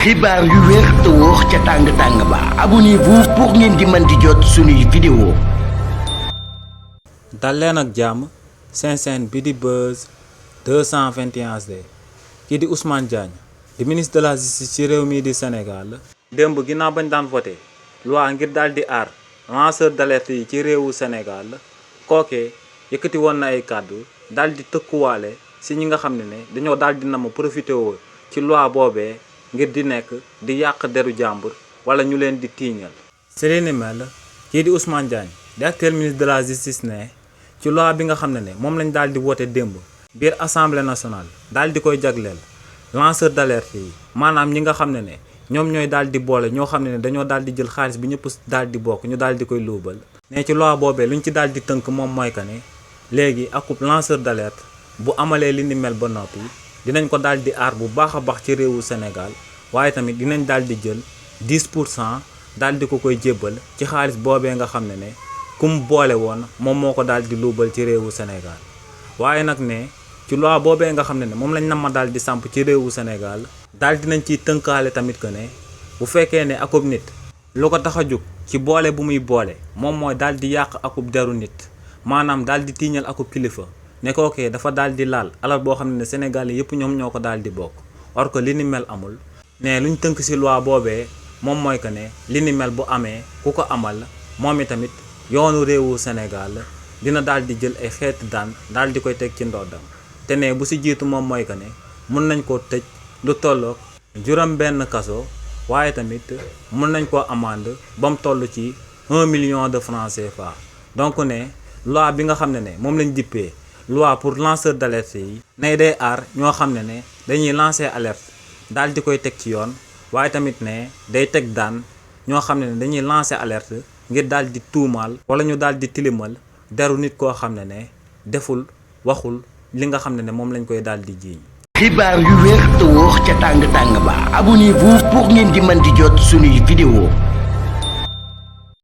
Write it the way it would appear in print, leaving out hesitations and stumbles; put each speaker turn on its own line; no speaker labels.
xibaar yu wér te wóor ca tàng-tàng ba abonnez-vous pour ngeen di mën di jot suñuy vidéo.
dal leen ak jàmm seen bi di Buzz 221HD kii di Ousmane Diagne di ministre de la justice ci réew mii di Sénégal. démb ginnaaw bañ daan voté loi ngir daal di aar lanceur d'alerte yi ci réewu Sénégal kookee yëkkati woon na ay kàddu daal di tëkkuwaale si ñi nga xam ne dañoo daal di nam profité woo ci loi boobee ngir di nekk di yàq deru jàmbur wala ñu leen di tiiñal. si li ni mel kii di Ousmane Diagne di actuel ministre de la justice ne ci loi bi nga xam ne moom lañ daal di wote démb biir assemblée nationale daal di koy jagleel lanceur d'alerte yi maanaam ñi nga xam ne ñoom ñooy daal di boole ñoo xam ne dañoo daal di jël xaalis bi ñëpp daal di bokk ñu daal di koy luubal. ne ci loi boobee luñ ci daal di tënk moom mooy que ne léegi akub lanceur d'alerte bu amalee li ni mel ba noppi dinañ ko daal di aar bu baax a baax ci réewu Sénégal waaye tamit dinañ daal di jël 10% daal di ko koy jébbal ci xaalis boobee nga xam ne kum boole woon moom moo ko daal di luubal ci réewu Sénégal. waaye nag ne ci loi boobee nga xam ne moom lañ nam ma daal di samp ci réewu Sénégal daal dinañ ciy tënkaale tamit que ne bu fekkee ne akub nit lu ko tax a jóg ci boole bu muy boole moom mooy daal di yàq akub deru nit maanaam daal di tiiñal akub kilifa ne kookee dafa daal di laal alal boo xam ne Sénégal yëpp ñoom ñoo ko daal di bokk or que li ni mel amul ne luñ tënk ci loi boobee moom mooy que ne li ni mel bu amee ku ko amal moom itamit yoonu réewu Sénégal dina daal di jël ay xeeti daan daal di koy teg ci ndoddam te ne bu ci jiitu moom mooy que ne mun nañ koo tëj lu tolloog juróom benn kaso waaye tamit mun nañ koo amende ba mu toll ci 1 million de francs CFA. donc ne loi bi nga xam ne moom lañ dippee loi pour lanceur d'alerte yi nay day aar ñoo xam ne dañuy lancer alerte daal di koy teg ci yoon waaye tamit ne day teg daan ñoo xam ne dañuy lancer alerte ngir daal di tuumaal wala ñu daal di tilimal deru nit koo xam ne deful waxul li nga xam ne moom lañ koy daal di jiiñ.
xibaar yu wér te wóor ca tàng-tàng ba abonnez-vous pour ngeen di mën di jot suñuy vidéo.